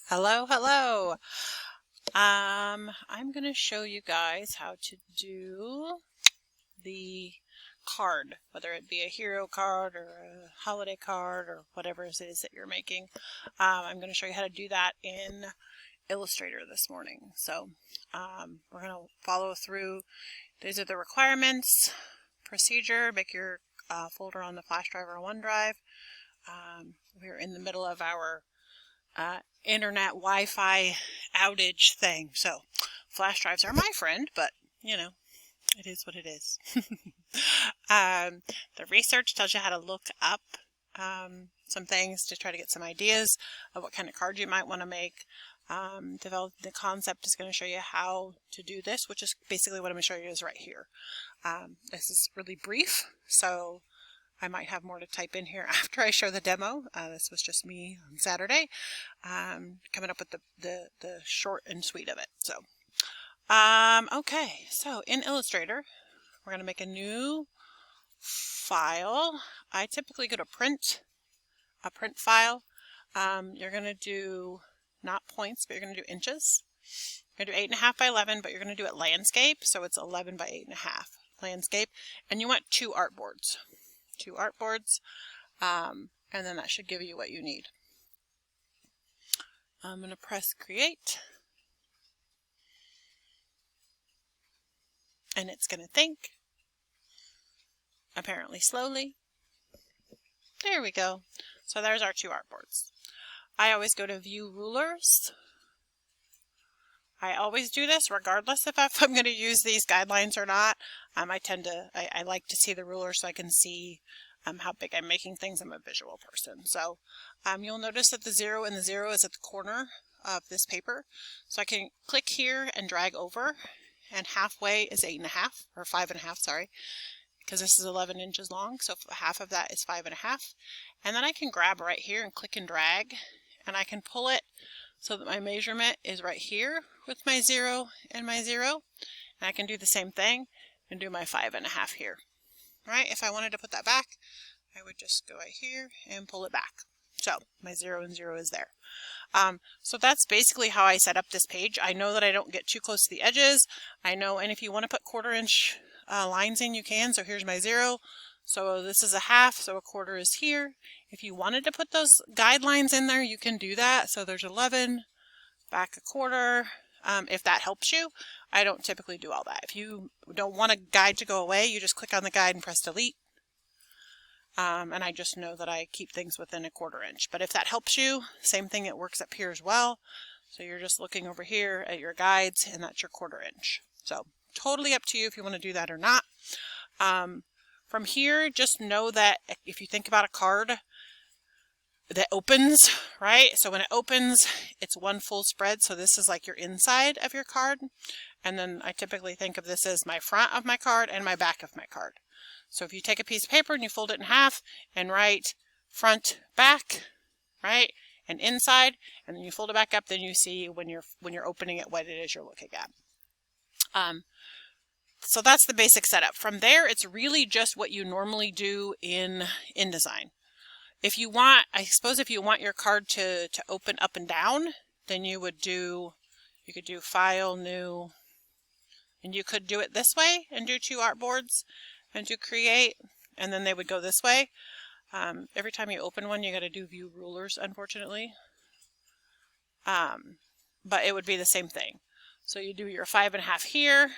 Hello, hello. I'm going to show you guys how to do the card, whether it be a hero card or a holiday card or whatever it is that you're making. I'm going to show you how to do that in Illustrator this morning. So we're going to follow through. These are the requirements, procedure, make your folder on the flash drive or OneDrive. We're in the middle of our internet Wi-Fi outage thing. So flash drives are my friend, but you know, it is what it is. The research tells you how to look up some things to try to get some ideas of what kind of card you might want to make. Develop the concept is going to show you how to do this, which is basically what I'm going to show you is right here. This is really brief, so I might have more to type in here after I show the demo. This was just me on Saturday, coming up with the short and sweet of it. So, okay, so in Illustrator, we're going to make a new file. I typically go to print, a print file. You're going to do not points, but you're going to do inches. You're going to do 8.5 by 11, but you're going to do it landscape, so it's 11 by 8.5 landscape. And you want 2 artboards. 2 artboards, and then that should give you what you need. I'm going to press create, and it's going to think, apparently slowly. There we go. So there's our 2 artboards. I always go to view rulers. I always do this regardless if I'm going to use these guidelines or not. I like to see the ruler so I can see how big I'm making things. I'm a visual person. So you'll notice that the 0 and the 0 is at the corner of this paper. So I can click here and drag over, and halfway is 8.5 or 5.5, sorry, because this is 11 inches long. So half of that is 5.5. And then I can grab right here and click and drag, and I can pull it so that my measurement is right here with my 0 and my 0. And I can do the same thing and do my 5.5 here. Right? If I wanted to put that back, I would just go right here and pull it back. So my 0 and 0 is there. So that's basically how I set up this page. I know that I don't get too close to the edges. I know, and if you want to put 1/4 inch lines in, you can. So here's my 0. So this is a half, so a 1/4 is here. If you wanted to put those guidelines in there, you can do that. So there's 11, back a 1/4. If that helps you. I don't typically do all that. If you don't want a guide to go away, you just click on the guide and press delete. And I just know that I keep things within a 1/4 inch. But if that helps you, same thing, it works up here as well. So you're just looking over here at your guides, and that's your 1/4 inch. So totally up to you if you want to do that or not. From here, just know that if you think about a card that opens, right? So when it opens, it's one full spread. So this is like your inside of your card. And then I typically think of this as my front of my card and my back of my card. So if you take a piece of paper and you fold it in half and write front, back, right, and inside, and then you fold it back up, then you see when you're opening it what it is you're looking at. So that's the basic setup. From there, it's really just what you normally do in InDesign. If you want, I suppose if you want your card to open up and down, then you could do File, New, and you could do it this way and do 2 artboards and do Create, and then they would go this way. Every time you open one, you got to do View Rulers, unfortunately. But it would be the same thing. So you do your 5.5 here,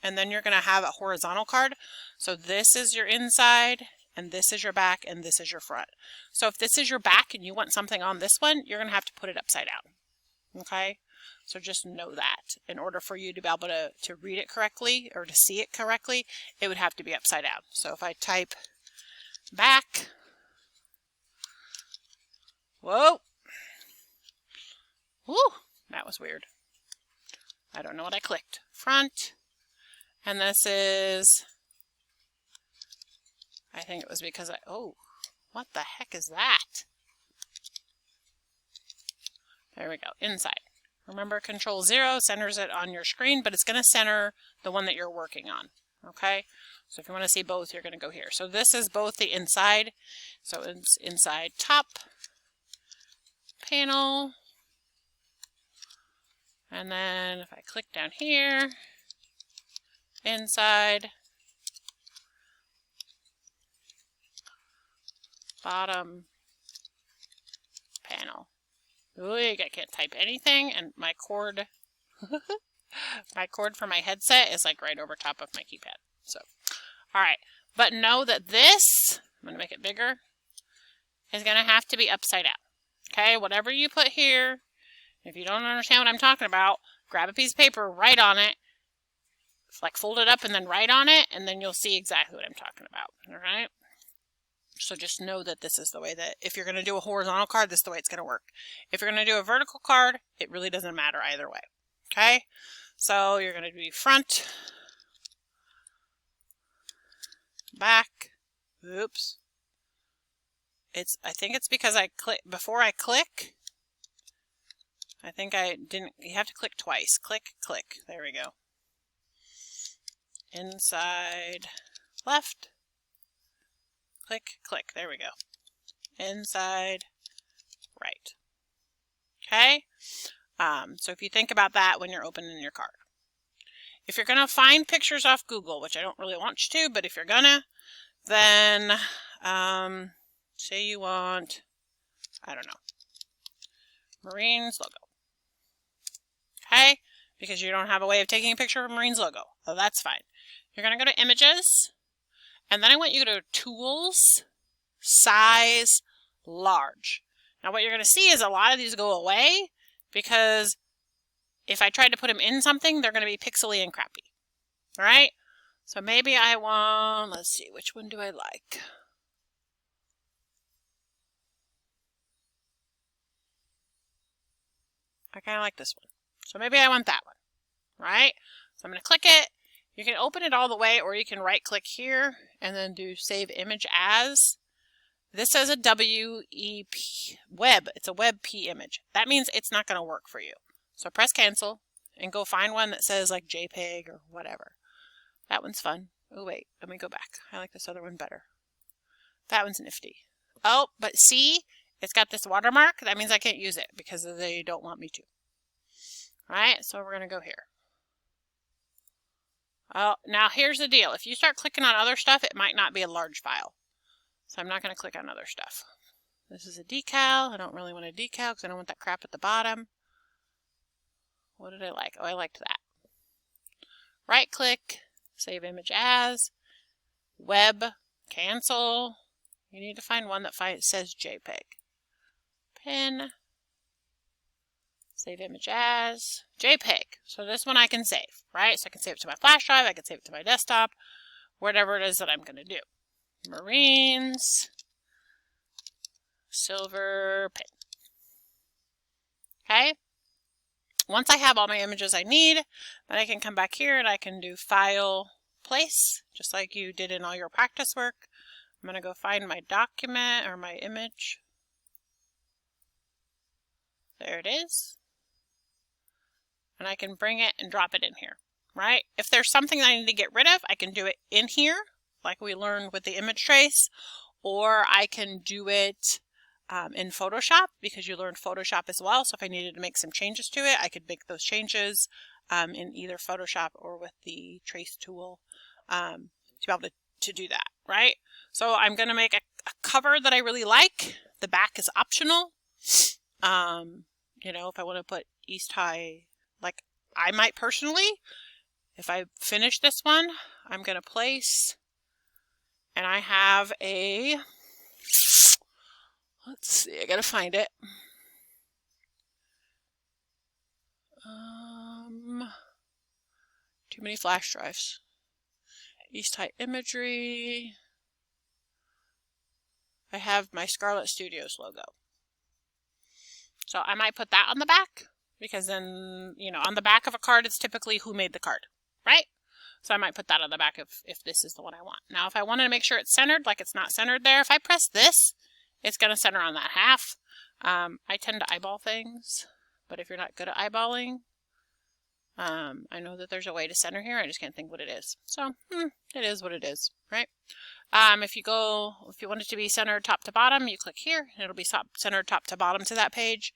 and then you're going to have a horizontal card. So this is your inside, and this is your back, and this is your front. So if this is your back and you want something on this one, you're going to have to put it upside down. Okay? So just know that. In order for you to be able to read it correctly or to see it correctly, it would have to be upside down. So if I type back, whoa, whoo, that was weird. I don't know what I clicked. Front, and this is, I think it was because oh, what the heck is that? There we go, inside. Remember, Control 0 centers it on your screen, but it's going to center the one that you're working on, okay? So if you want to see both, you're going to go here. So this is both the inside, so it's inside top, panel, And then if I click down here, inside, bottom panel. Ooh, I can't type anything, and my cord, my cord for my headset is like right over top of my keypad. So, all right, but know that this, I'm gonna make it bigger, is gonna have to be upside down. Okay, whatever you put here, if you don't understand what I'm talking about, grab a piece of paper, write on it, like fold it up and then write on it, and then you'll see exactly what I'm talking about. All right. So just know that this is the way that if you're going to do a horizontal card, this is the way it's going to work. If you're going to do a vertical card, it really doesn't matter either way. Okay. So you're going to do front, back. Oops. I think it's because I click before I click. I think I didn't. You have to click twice. Click, click. There we go. Inside, left. Click, click. There we go. Inside, right. Okay. So if you think about that when you're opening your card. If you're going to find pictures off Google, which I don't really want you to, but if you're going to, then say you want, I don't know, Marines logo. Okay? Because you don't have a way of taking a picture of a Marines logo. So that's fine. You're going to go to Images, and then I want you to go to Tools, Size, Large. Now what you're going to see is a lot of these go away because if I tried to put them in something, they're going to be pixely and crappy. All right? So maybe I want, let's see, which one do I like? I kind of like this one. So maybe I want that one, right? So I'm going to click it. You can open it all the way, or you can right click here and then do Save Image As. This says a WEP, web. It's a WebP image. That means it's not going to work for you. So press cancel and go find one that says like JPEG or whatever. That one's fun. Oh wait, let me go back. I like this other one better. That one's nifty. Oh, but see, it's got this watermark. That means I can't use it because they don't want me to. All right, so we're going to go here. Oh, now here's the deal. If you start clicking on other stuff, it might not be a large file. So I'm not going to click on other stuff. This is a decal. I don't really want a decal because I don't want that crap at the bottom. What did I like? Oh, I liked that. Right click, Save Image As, Web, cancel. You need to find one that says JPEG. Pin, Save Image As, JPEG. So this one I can save, right? So I can save it to my flash drive, I can save it to my desktop, whatever it is that I'm going to do. Marines, silver pin. Okay? Once I have all my images I need, then I can come back here and I can do File, Place, just like you did in all your practice work. I'm going to go find my document or my image. There it is. And I can bring it and drop it in here, right? If there's something that I need to get rid of, I can do it in here, like we learned with the image trace, or I can do it in Photoshop because you learned Photoshop as well. So if I needed to make some changes to it, I could make those changes in either Photoshop or with the trace tool to be able to do that, right? So I'm going to make a cover that I really like. The back is optional. You know, if I want to put East High, like I might personally, if I finish this one, I'm going to place, and I have a, let's see, I got to find it. Too many flash drives. East High Imagery. I have my Scarlet Studios logo. So I might put that on the back because then, you know, on the back of a card, it's typically who made the card, right? So I might put that on the back if this is the one I want. Now, if I wanted to make sure it's centered, like it's not centered there, if I press this, it's going to center on that half. I tend to eyeball things, but if you're not good at eyeballing, I know that there's a way to center here. I just can't think what it is. So it is what it is, right? If you want it to be centered top to bottom, you click here, and it'll be centered top to bottom to that page.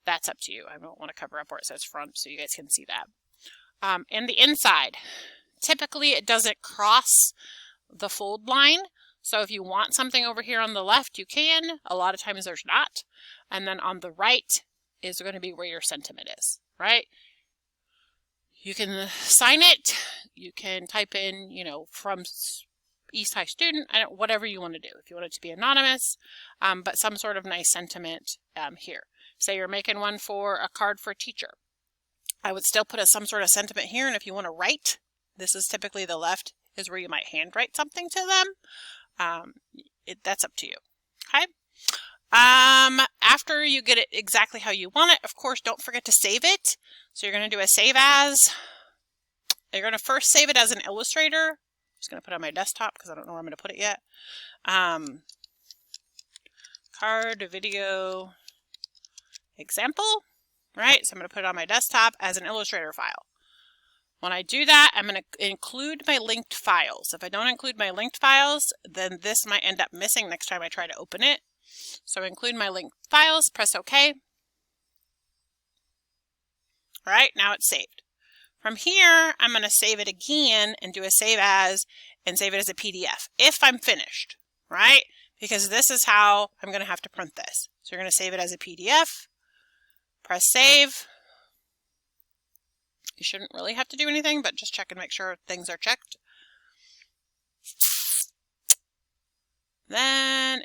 that's up to you. I don't want to cover up where it says front so you guys can see that. And the inside, typically it doesn't cross the fold line. So if you want something over here on the left, you can. A lot of times there's not. And then on the right is going to be where your sentiment is, right? You can sign it. You can type in, you know, from East High student, whatever you want to do. If you want it to be anonymous, but some sort of nice sentiment here. Say you're making one for a card for a teacher. I would still put some sort of sentiment here. And if you want to write, this is typically the left is where you might handwrite something to them. That's up to you. Okay. After you get it exactly how you want it, of course, don't forget to save it. So you're going to do a save as. You're going to first save it as an Illustrator. I'm just going to put it on my desktop because I don't know where I'm going to put it yet. Card video example, right? So I'm going to put it on my desktop as an Illustrator file. When I do that, I'm going to include my linked files. If I don't include my linked files, then this might end up missing next time I try to open it. So include my linked files, press OK. All right, now it's saved. From here, I'm going to save it again and do a save as and save it as a PDF if I'm finished, right? Because this is how I'm going to have to print this. So you're going to save it as a PDF, press save. You shouldn't really have to do anything, but just check and make sure things are checked. Then,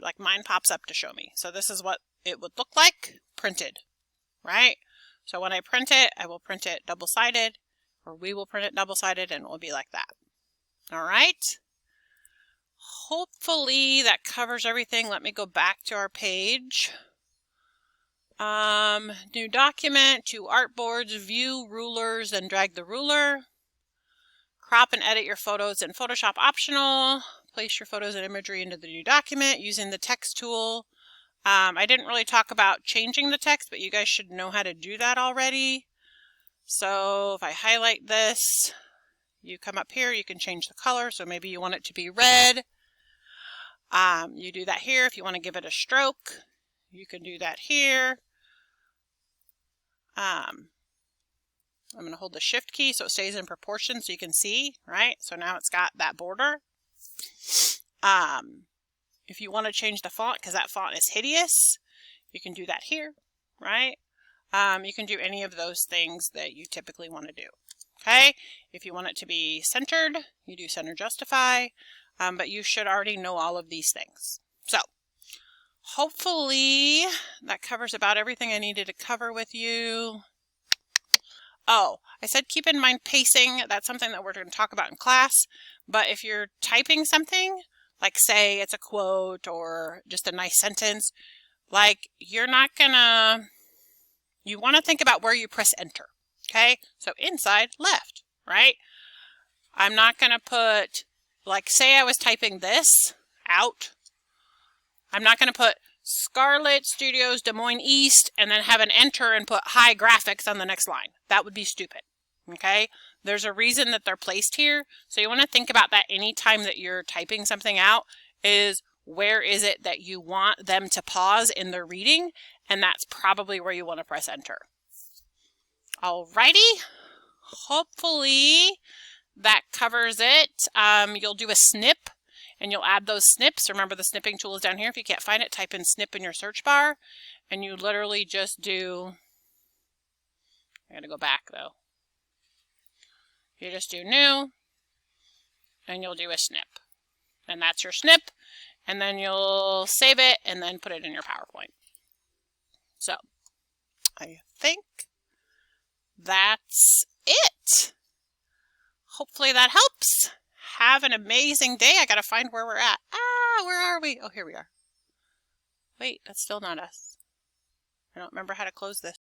like mine pops up to show me. So this is what it would look like printed, right? So when I print it, I will print it double-sided, or we will print it double-sided, and it will be like that. All right. Hopefully that covers everything. Let me go back to our page. New document, to artboards, view rulers, and drag the ruler. Crop and edit your photos in Photoshop optional. Place your photos and imagery into the new document using the text tool. I didn't really talk about changing the text, but you guys should know how to do that already. So if I highlight this, you come up here, you can change the color. So maybe you want it to be red. You do that here. If you want to give it a stroke, you can do that here. I'm going to hold the shift key so it stays in proportion so you can see, right? So now it's got that border. If you want to change the font because that font is hideous, you can do that here, right? You can do any of those things that you typically want to do, okay? If you want it to be centered, you do center justify, but you should already know all of these things. So hopefully that covers about everything I needed to cover with you. Oh, I said keep in mind pacing. That's something that we're going to talk about in class. But if you're typing something, like say it's a quote or just a nice sentence, like you're not gonna, you want to think about where you press enter. Okay, so inside left, right? I'm not going to put, like say I was typing this out. I'm not going to put Scarlet Studios Des Moines East and then have an enter and put high graphics on the next line. That would be stupid. Okay, there's a reason that they're placed here. So you want to think about that anytime that you're typing something out is where is it that you want them to pause in their reading, and that's probably where you want to press enter. Alrighty, hopefully that covers it. You'll do a snip and you'll add those snips. Remember the snipping tool is down here. If you can't find it, type in snip in your search bar and you literally just do, I gotta go back though. You just do new and you'll do a snip, and that's your snip, and then you'll save it and then put it in your PowerPoint. So I think that's it. Hopefully that helps. Have an amazing day. I gotta find where we're at. Where are we? Oh, here we are. Wait, that's still not us. I don't remember how to close this.